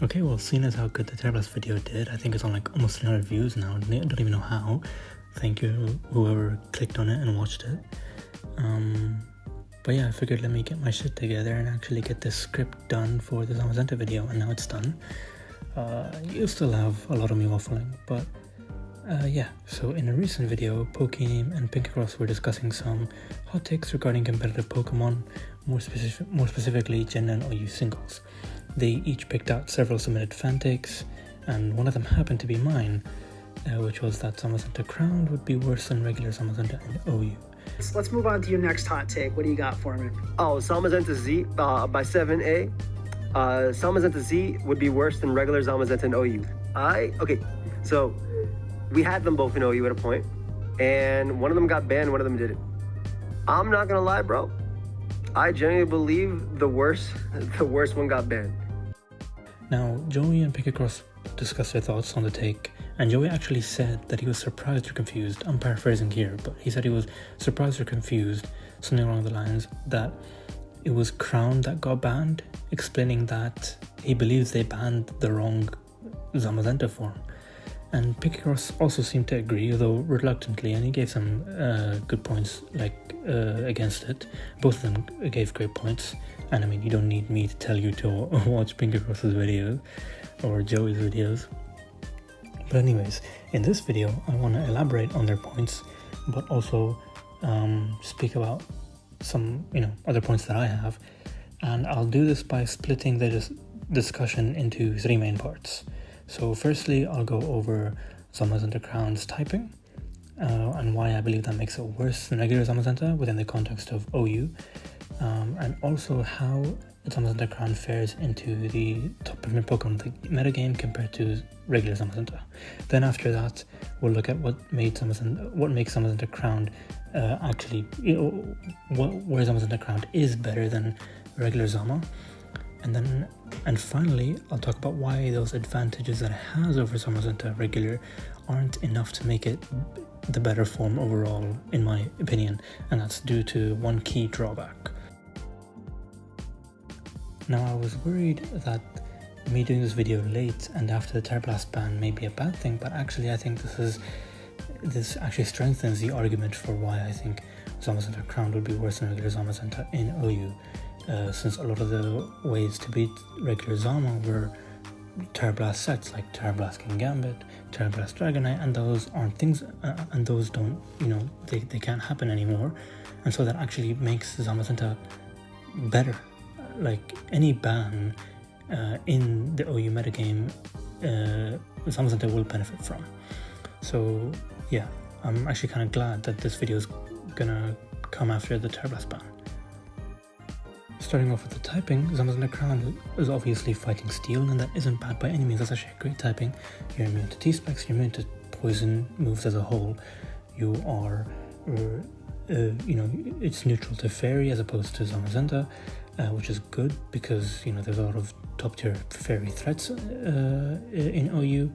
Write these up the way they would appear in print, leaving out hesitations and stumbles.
Okay, well, seeing as how good the Terrablast video did, I think it's on like almost 300 views now. I don't even know how. Thank you whoever clicked on it and watched it. But yeah, I figured let me get my shit together and actually get this script done for the Zamazenta video, and now it's done. You still have a lot of me waffling, but yeah. So in a recent video, Pokemon and Pinkacross were discussing some hot takes regarding competitive Pokemon, more specifically Gen and OU singles. They each picked out several submitted fan takes, and one of them happened to be mine, which was that Zamazenta-Crowned would be worse than regular Zamazenta and OU. Let's move on to your next hot take. What do you got for me? Oh, Zamazenta Z by 7A. Zamazenta Z would be worse than regular Zamazenta and OU. Okay, so we had them both in OU at a point, and one of them got banned, one of them didn't. I'm not gonna lie, bro. I genuinely believe the worst one got banned. Now, Joey and Pinkacross discussed their thoughts on the take, and Joey actually said that he was surprised or confused. I'm paraphrasing here, but he said he was surprised or confused, something along the lines that it was Crowned that got banned, explaining that he believes they banned the wrong Zamazenta form. And Pinkacross also seemed to agree, although reluctantly, and he gave some good points against it. Both of them gave great points, and I mean, you don't need me to tell you to watch Pinkacross's videos or Joey's videos. But anyways, in this video, I want to elaborate on their points, but also speak about some, other points that I have. And I'll do this by splitting the discussion into three main parts. So firstly, I'll go over Zamazenta-Crowned's typing and why I believe that makes it worse than regular Zamazenta within the context of OU, and also how Zamazenta-Crowned fares into the top performing Pokemon metagame compared to regular Zamazenta. Then after that, we'll look at what makes Zamazenta-Crowned actually, where Zamazenta-Crowned is better than regular Zama. And finally, I'll talk about why those advantages that it has over Zamazenta regular aren't enough to make it the better form overall, in my opinion, and that's due to one key drawback. Now, I was worried that me doing this video late and after the Terrablast ban may be a bad thing, but actually I think this actually strengthens the argument for why I think Zamazenta-Crowned would be worse than regular Zamazenta in OU. Since a lot of the ways to beat regular Zama were Terrablast sets like Terrablast King Gambit, Terrablast Dragonite, and those aren't things, and those don't, they can't happen anymore, and so that actually makes Zamazenta better. Like any ban in the OU metagame, Zamazenta will benefit from. So yeah, I'm actually kind of glad that this video is gonna come after the Terrablast ban. Starting off with the typing, Zamazenta-Crowned is obviously fighting steel, and that isn't bad by any means. That's actually a great typing. You're immune to T-Specs, you're immune to poison moves as a whole. You are, it's neutral to Fairy as opposed to Zamazenta, which is good because, there's a lot of top-tier Fairy threats in OU.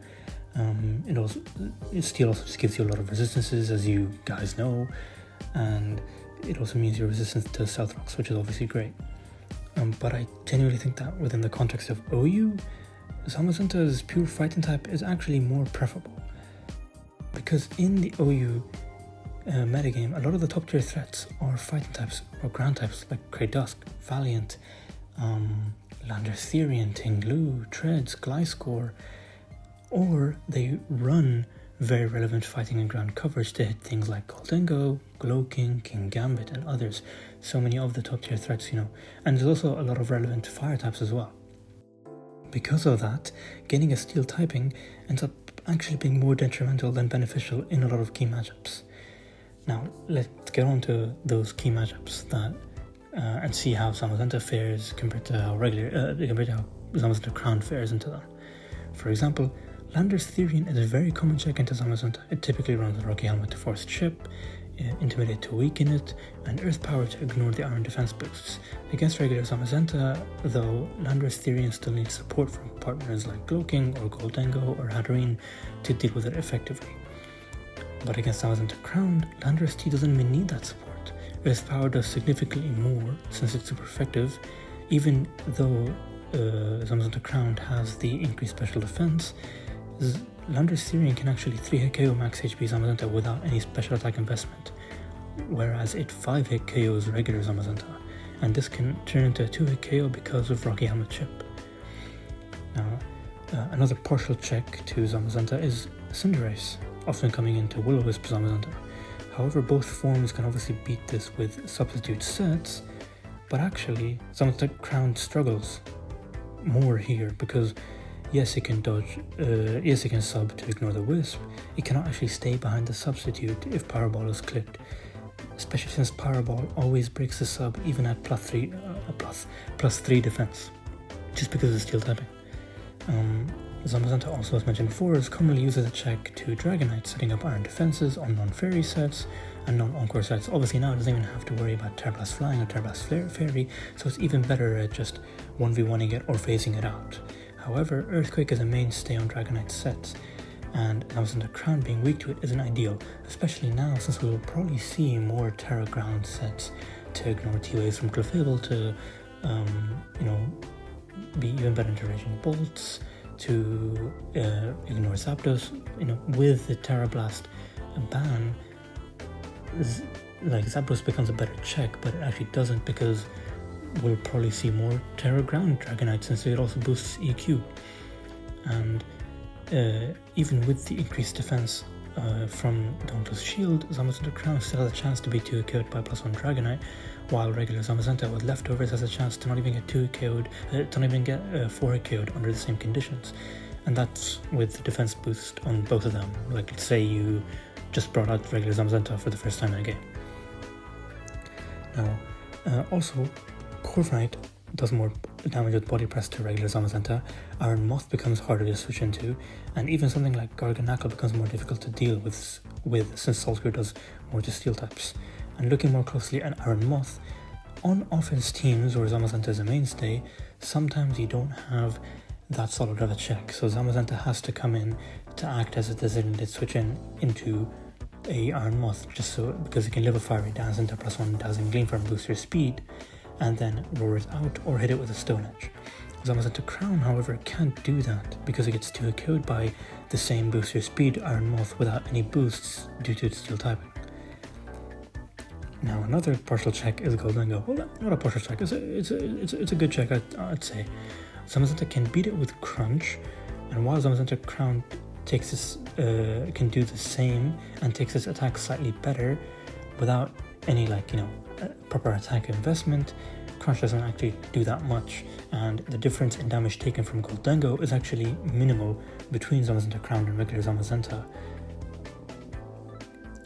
Steel also just gives you a lot of resistances, as you guys know, and it also means you're resistant to Stealth Rocks, which is obviously great. But I genuinely think that within the context of OU, Zamazenta's pure fighting type is actually more preferable. Because in the OU metagame, a lot of the top tier threats are fighting types or ground types like Kradusk, Valiant, Landorus-Therian, Tinglu, Treads, Gliscor, or they run very relevant fighting and ground coverage to hit things like Gholdengo, Glowking, King Gambit, and others. So many of the top tier threats, and there's also a lot of relevant fire types as well. Because of that, getting a steel typing ends up actually being more detrimental than beneficial in a lot of key matchups. Now, let's get on to those key matchups and see how Zamazenta fares compared to how Zamazenta-Crowned fares into them. For example, Landorus-Therian is a very common check into Zamazenta. It typically runs a Rocky Helmet to force chip, Intimidate to weaken it, and Earth Power to ignore the Iron defense boosts. Against regular Zamazenta, though, Landorus-Therian still needs support from partners like Glowking or Gholdengo or Hatterene to deal with it effectively. But against Zamazenta-Crowned, Landorus-T doesn't even need that support. Earth Power does significantly more since it's super effective, even though Zamazenta-Crowned has the increased special defense, Landra's Syrian can actually 3-hit KO max HP Zamazenta without any special attack investment, whereas it 5-hit KOs regular Zamazenta, and this can turn into a 2-hit KO because of Rocky Helmet Chip. Now, another partial check to Zamazenta is Cinderace, often coming into Will-O-Wisp Zamazenta. However, both forms can obviously beat this with substitute sets, but actually Zamazenta-Crowned struggles more here because yes, it can dodge, yes, it can sub to ignore the Wisp. It cannot actually stay behind the substitute if Power Ball is clicked, especially since Power Ball always breaks the sub even at plus 3 defense, just because of steel typing. Zamazenta also, as mentioned before, is commonly used as a check to Dragonite, setting up iron defenses on non-fairy sets and non-Encore sets. Obviously now it doesn't even have to worry about Terrablast Flying or Terrablast Fairy, so it's even better at just 1v1ing it or phasing it out. However, Earthquake is a mainstay on Dragonite sets, and Zamazenta-Crowned being weak to it isn't ideal, especially now since we will probably see more Terra Ground sets to ignore T-Waves from Clefable, to be even better into Raging Bolts, to ignore Zapdos. With the Terra Blast ban, Zapdos becomes a better check, but it actually doesn't because we'll probably see more Terra Ground Dragonite since it also boosts EQ. And even with the increased defense from Dauntless Shield, Zamazenta-Crowned still has a chance to be 2 KO'd by +1 Dragonite, while regular Zamazenta with leftovers has a chance to not even get 2 KO'd, to not even get 4 KO'd under the same conditions. And that's with the defense boost on both of them. Like, let's say you just brought out regular Zamazenta for the first time in a game. Now, also, Corviknight does more damage with body press to regular Zamazenta, Iron Moth becomes harder to switch into, and even something like Garganacl becomes more difficult to deal with since Saltgrew does more to steel types. And looking more closely at Iron Moth, on offense teams where Zamazenta is a mainstay, sometimes you don't have that solid of a check, so Zamazenta has to come in to act as a designated switch into a Iron Moth, just so because it can live a Fiery Dance into +1 Dazzling Gleam for boost your speed, and then roar it out or hit it with a Stone Edge. Zamazenta-Crowned, however, can't do that because it gets 2 KO'd by the same boost your speed Iron Moth without any boosts due to its steel typing. Now, another partial check is Goldengo. Well, not a partial check, it's a good check, I'd say. Zamazenta can beat it with Crunch, and while Zamazenta-Crowned can do the same and takes its attack slightly better without any proper attack investment, Crunch doesn't actually do that much, and the difference in damage taken from Goldengo is actually minimal between Zamazenta-Crowned and regular Zamazenta.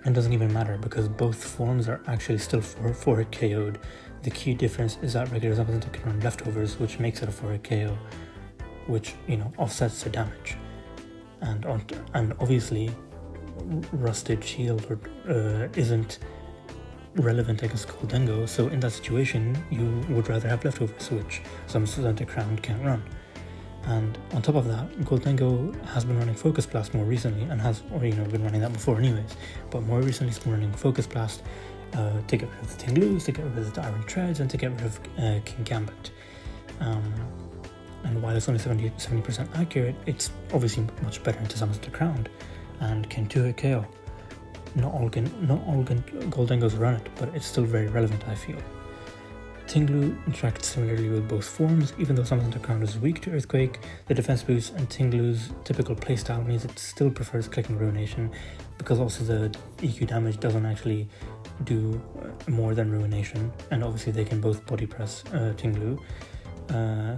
And doesn't even matter because both forms are actually still 4-hit KO'd. The key difference is that regular Zamazenta can run leftovers, which makes it a 4-hit KO, which offsets the damage. And obviously, Rusted Shield isn't relevant against Goldengo, so in that situation you would rather have leftovers, which Zamazenta-Crowned can't run. And on top of that, Goldengo has been running Focus Blast more recently, and been running that before anyways, but more recently it's been running Focus Blast to get rid of the Tingloos, to get rid of the Iron Treads, and to get rid of King Gambit. And while it's only 70% accurate, it's obviously much better into Zamazenta-Crowned and can 2-hit KO. Not all Goldengos run it, but it's still very relevant, I feel. Tinglu interacts similarly with both forms. Even though Zamazenta-Crowned is weak to Earthquake, the defense boost and Tinglu's typical playstyle means it still prefers clicking Ruination, because also the EQ damage doesn't actually do more than Ruination, and obviously they can both body press Tinglu.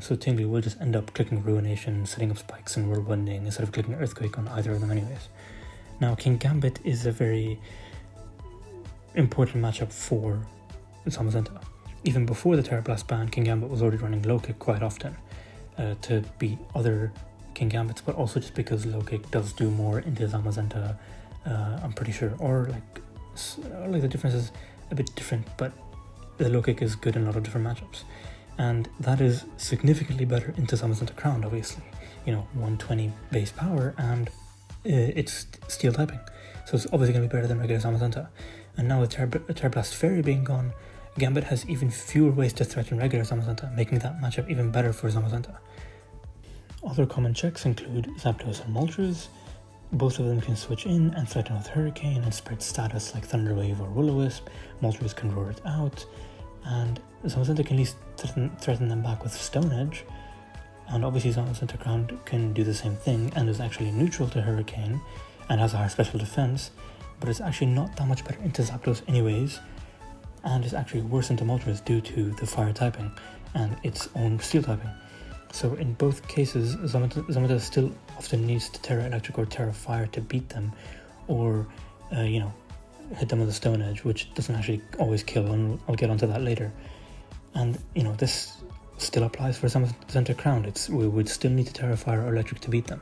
So Tinglu will just end up clicking Ruination, setting up spikes and whirlwinding instead of clicking Earthquake on either of them anyways. Now, King Gambit is a very important matchup for Zamazenta. Even before the Terra Blast ban, King Gambit was already running Low Kick quite often to beat other King Gambits, but also just because Low Kick does do more into Zamazenta, I'm pretty sure. Or the difference is a bit different, but the Low Kick is good in a lot of different matchups. And that is significantly better into Zamazenta-Crowned, obviously. 120 base power, and it's steel typing. So it's obviously going to be better than regular Zamazenta. And now with Terra Blast Fairy being gone, Gambit has even fewer ways to threaten regular Zamazenta, making that matchup even better for Zamazenta. Other common checks include Zapdos and Moltres. Both of them can switch in and threaten with Hurricane and spread status like Thunderwave or Will-O-Wisp. Moltres can roar it out, and Zamazenta can at least threaten them back with Stone Edge. And obviously Zamazenta-Crowned can do the same thing and is actually neutral to Hurricane and has a higher special defense, but it's actually not that much better into Zapdos anyways, and is actually worse into Moltres due to the fire typing and its own steel typing. So in both cases, Zamazenta still often needs to Terra Electric or Terra Fire to beat them, or hit them with a Stone Edge, which doesn't actually always kill, and I'll get onto that later. And this still applies for Zamazenta-Crowned. We would still need to Terra Fire or Electric to beat them.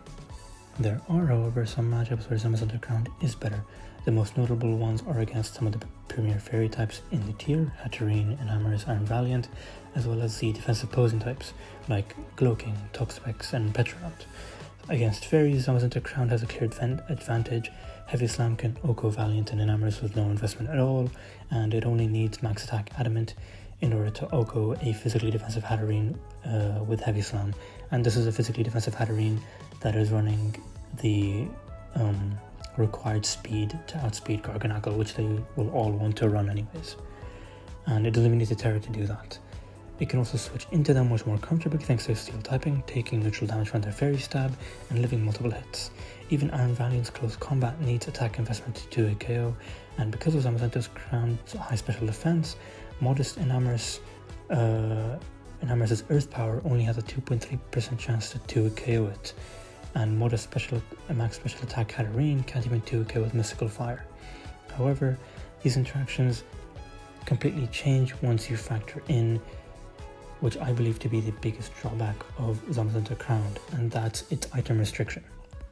There are, however, some matchups where Zamazenta-Crowned is better. The most notable ones are against some of the premier fairy types in the tier, Hatterene, Enamorous, Iron Valiant, as well as the defensive posing types like Glowking, Toxapex, and Petronaut. Against fairies, Zamazenta-Crowned has a clear advantage. Heavy Slam can Oko Valiant and Enamorous with no investment at all, and it only needs max attack Adamant in order to Oko a physically defensive Hatterene with Heavy Slam. And this is a physically defensive Hatterene that is running the required speed to outspeed Garganacl, which they will all want to run anyways. And it doesn't even need to Terra to do that. It can also switch into them much more comfortably thanks to steel typing, taking neutral damage from their fairy stab and living multiple hits. Even Iron Valiant's close combat needs attack investment to do a KO, and because of Zamazenta's Crowned's high special defense, modest Enamorous' Earth Power only has a 2.3% chance to 2 KO it, and modest max special attack Hatterene can't even 2 KO with Mystical Fire. However, these interactions completely change once you factor in which I believe to be the biggest drawback of Zamazenta-Crowned, and that's its item restriction.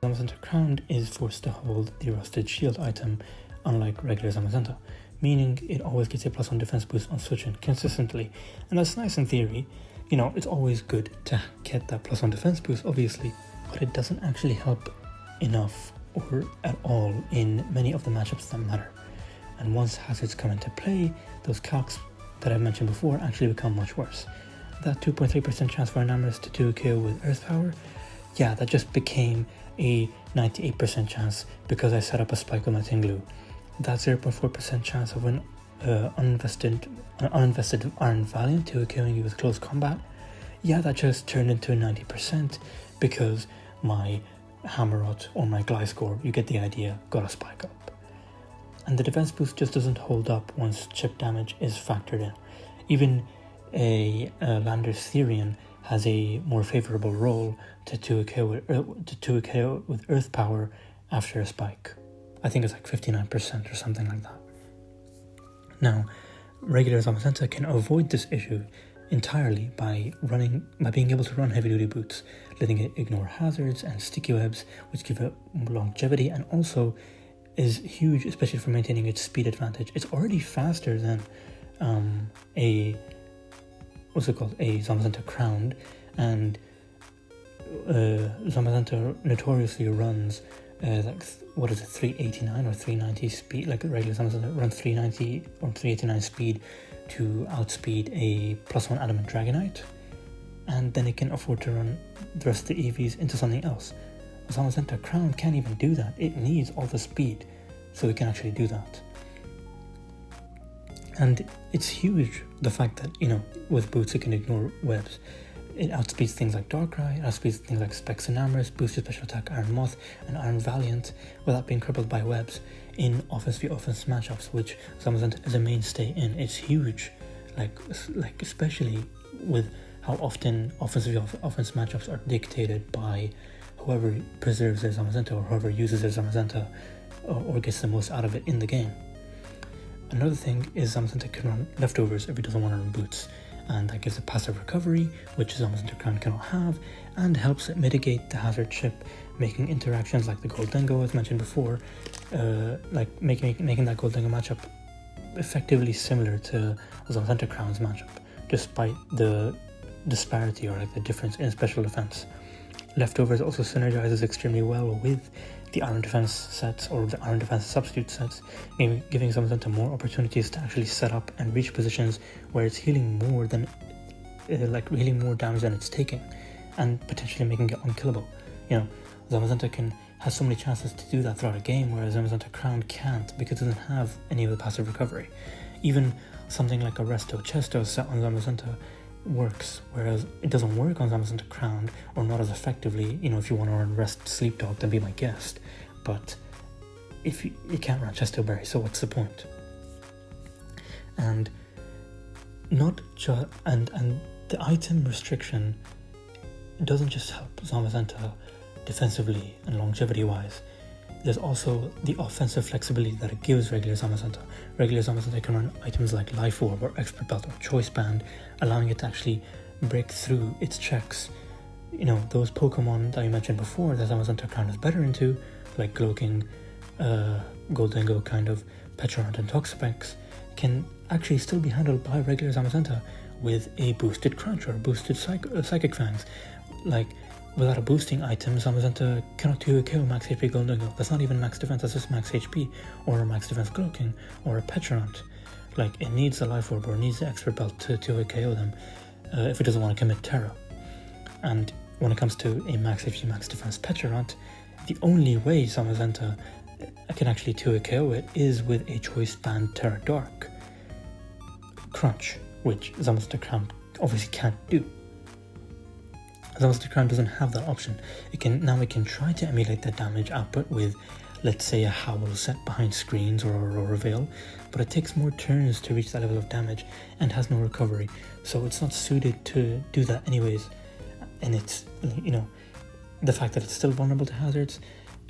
Zamazenta-Crowned is forced to hold the Rusted Shield item, unlike regular Zamazenta, meaning it always gets a +1 defense boost on switch-in consistently, and that's nice in theory. It's always good to get that +1 defense boost, obviously, but it doesn't actually help enough or at all in many of the matchups that matter. And once hazards come into play, those calcs that I've mentioned before actually become much worse. That 2.3% chance for Enamorous to 2 KO with Earth Power, yeah, that just became a 98% chance because I set up a spike with my Tinglu. That 0.4% chance of an uninvested Iron Valiant to KOing you with close combat, yeah, that just turned into a 90% because my Hammerot or my Gliscor, you get the idea, got a spike up. And the defense boost just doesn't hold up once chip damage is factored in. Even a Landorus Therian has a more favourable roll to 2 KO with Earth Power after a spike. I think it's like 59% or something like that. Now, regular Zamazenta can avoid this issue entirely by being able to run heavy duty boots, letting it ignore hazards and sticky webs, which give it longevity and also is huge, especially for maintaining its speed advantage. It's already faster than a Zamazenta-Crowned, and Zamazenta notoriously runs 389 or 390 speed, like regular Zamazenta runs 390 or 389 speed to outspeed a +1 Adamant Dragonite, and then it can afford to run the rest of the EVs into something else. Zamazenta-Crowned can't even do that. It needs all the speed so it can actually do that. And it's huge, the fact that, with boots it can ignore webs. It outspeeds things like Darkrai, it outspeeds things like Specs Enamorous, boosted special attack Iron Moth and Iron Valiant without being crippled by webs in offense v offense matchups, which Zamazenta is a mainstay in. It's huge, like especially with how often offense v offense matchups are dictated by whoever preserves their Zamazenta or whoever uses their Zamazenta or gets the most out of it in the game. Another thing is Zamazenta can run leftovers if it doesn't want to run boots, and that gives it passive recovery, which Zamazenta-Crowned cannot have, and helps it mitigate the hazard chip, making interactions like the Goldengo, as mentioned before, making that Goldengo matchup effectively similar to Zamazenta-Crowned's matchup, despite the disparity or the difference in special defense. Leftovers also synergizes extremely well with the Iron Defense sets or the Iron Defense substitute sets, giving Zamazenta more opportunities to actually set up and reach positions where it's healing more than healing more damage than it's taking, and potentially making it unkillable. You know, Zamazenta has so many chances to do that throughout a game, whereas Zamazenta-Crowned can't, because it doesn't have any of the passive recovery. Even something like a Resto Chesto set on Zamazenta works, whereas it doesn't work on Zamazenta-Crowned, or not as effectively. You know, if you want to run Rest Sleep Dawg, then be my guest. But if you can't run Chesto Berry, so what's the point? And not just and the item restriction doesn't just help Zamazenta defensively and longevity wise. There's also the offensive flexibility that it gives regular Zamazenta. Regular Zamazenta can run items like Life Orb or Expert Belt or Choice Band, allowing it to actually break through its checks. You know, those Pokemon that you mentioned before that Zamazenta-Crowned is better into, like Gloking, Goldingo kind of, Petrant and Toxapex, can actually still be handled by regular Zamazenta with a boosted Crunch or boosted Psychic Fangs. Like, without a boosting item, Zamazenta cannot 2 KO max HP Goldingo. That's not even max defense, that's just max HP, or a max defense Gloking, or a Petrant. Like, it needs a Life Orb or needs the Expert Belt to 2 KO them if it doesn't want to commit Terra. And when it comes to a max HP, max defense Petrant, the only way Zamazenta can actually 2 KO it is with a Choice Band Terra Dark Crunch, which Zamazenta-Crowned obviously can't do. Zamazenta-Crowned doesn't have that option. It can try to emulate that damage output with, let's say, a Howl set behind screens or a Aurora Veil, but it takes more turns to reach that level of damage and has no recovery, so it's not suited to do that anyways. And it's, you know, the fact that it's still vulnerable to hazards,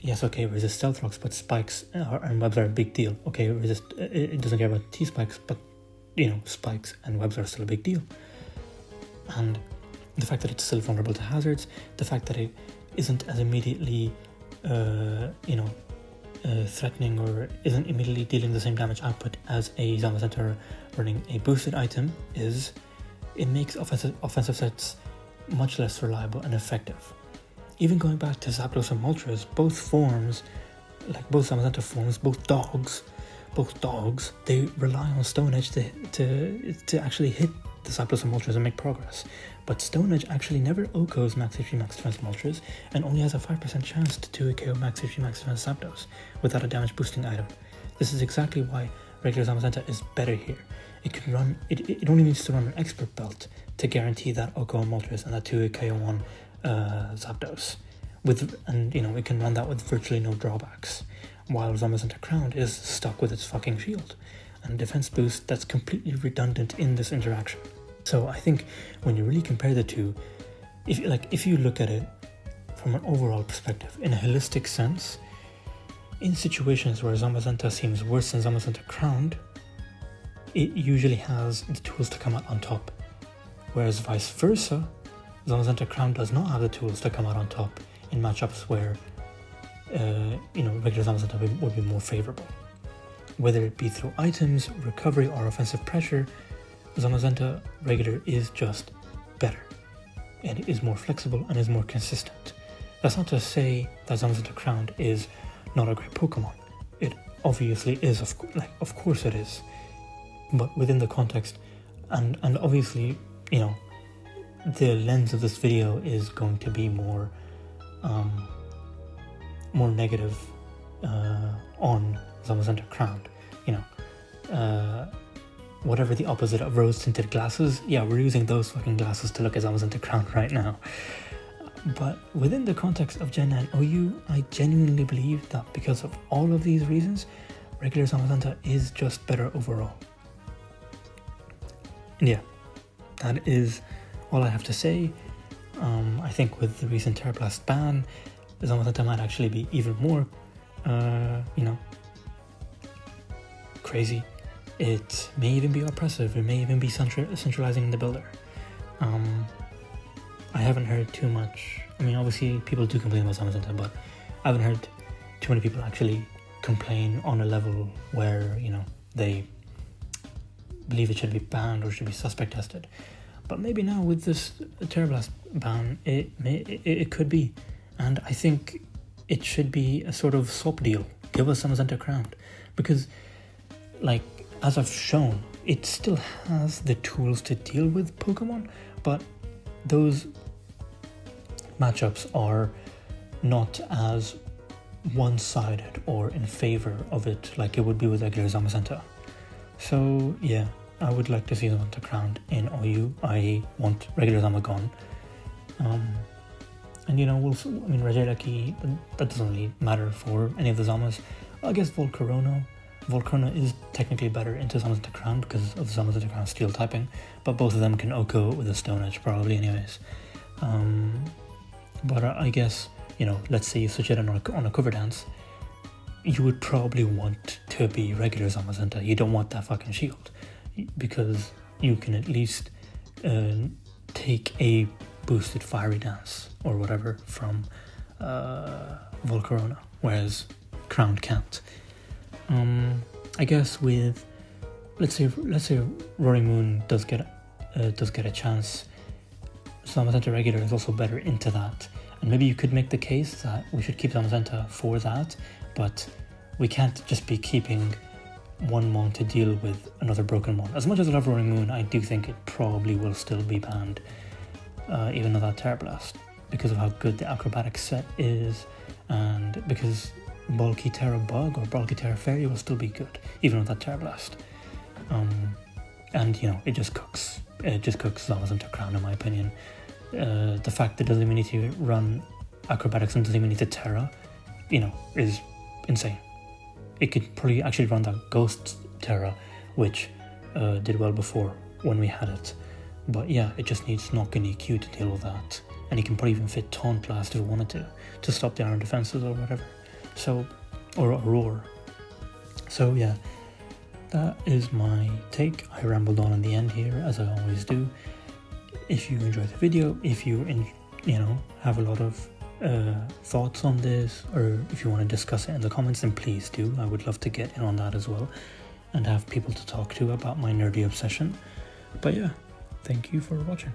yes, okay, resist Stealth Rocks, but spikes and webs are a big deal. Okay, it doesn't care about T-spikes, but, you know, spikes and webs are still a big deal. And the fact that it's still vulnerable to hazards, the fact that it isn't as immediately, threatening, or isn't immediately dealing the same damage output as a Zamazenta running a boosted item, it makes offensive sets much less reliable and effective. Even going back to Zapdos and Moltres, both forms, like both Zamazenta forms, both dogs, they rely on Stone Edge to actually hit the Zapdos and Moltres and make progress. But Stone Edge actually never OHKOs max HP max defense Moltres, and only has a 5% chance to 2 KO max HP max defense Zapdos without a damage boosting item. This is exactly why regular Zamazenta is better here. It only needs to run an Expert Belt to guarantee that OHKO on Moltres and that 2 KO on Zapdos. It can run that with virtually no drawbacks, while Zamazenta-Crowned is stuck with its fucking shield and defense boost that's completely redundant in this interaction. So I think when you really compare the two, if you look at it from an overall perspective, in a holistic sense, in situations where Zamazenta seems worse than Zamazenta-Crowned, it usually has the tools to come out on top. Whereas vice versa, Zamazenta-Crowned does not have the tools to come out on top in matchups where regular Zamazenta would be more favorable. Whether it be through items, recovery, or offensive pressure, Zamazenta regular is just better, and it is more flexible and is more consistent. That's not to say that Zamazenta-Crowned is not a great Pokemon. It obviously is, of course it is. But within the context, and obviously, the lens of this video is going to be more negative on Zamazenta-Crowned. Whatever the opposite of rose-tinted glasses, yeah, we're using those fucking glasses to look at Zamazenta-Crowned right now. But within the context of Gen 9 OU, I genuinely believe that because of all of these reasons, regular Zamazenta is just better overall. And yeah, that is all I have to say. I think with the recent Terra Blast ban, Zamazenta might actually be even more, crazy. It may even be oppressive. It may even be centralizing the builder. I haven't heard too much. I mean, obviously people do complain about Zamazenta, but I haven't heard too many people actually complain on a level where, they believe it should be banned or should be suspect tested. But maybe now with this Terra Blast ban, it could be. And I think it should be a sort of swap deal. Give us Zamazenta-Crowned, because, like, as I've shown, it still has the tools to deal with Pokemon, but those matchups are not as one-sided or in favor of it like it would be with regular Zamazenta. So yeah, I would like to see Zamazenta-Crowned in OU. I want regular Zama gone. And you know, Regieleki, that doesn't really matter for any of the Zamas. I guess Volcarona is technically better into Zamazenta-Crowned because of Zamazenta-Crowned steel typing, but both of them can Oko with a Stone Edge probably anyways. But I guess, you know, let's say you switch it on a cover dance, you would probably want to be regular Zamazenta. You don't want that fucking shield, because you can at least take a boosted fiery dance or whatever from Volcarona, whereas Crowned can't. I guess with let's say Roaring Moon does get a chance, Zamazenta regular is also better into that, and maybe you could make the case that we should keep Zamazenta for that, but we can't just be keeping one Mon to deal with another broken Mon. As much as I love Roaring Moon, I do think it probably will still be banned, even though that Terra Blast, because of how good the acrobatic set is, and because bulky Terra Bug or bulky Terra Fairy will still be good, even with that Terra Blast. And you know, it just cooks Zamazenta-Crowned in my opinion. The fact that it doesn't even need to run acrobatics and doesn't even need to Terra, you know, is insane. It could probably actually run that Ghost Terra, which did well before when we had it. But yeah, it just needs Knock and EQ to deal with that. And it can probably even fit Taunt Blast if it wanted to stop the iron defenses or whatever. So, or Roar. So yeah, that is my take. I rambled on in the end here, as I always do. If you enjoyed the video, if you have a lot of thoughts on this, or if you want to discuss it in the comments, then please do. I would love to get in on that as well and have people to talk to about my nerdy obsession. But yeah, thank you for watching.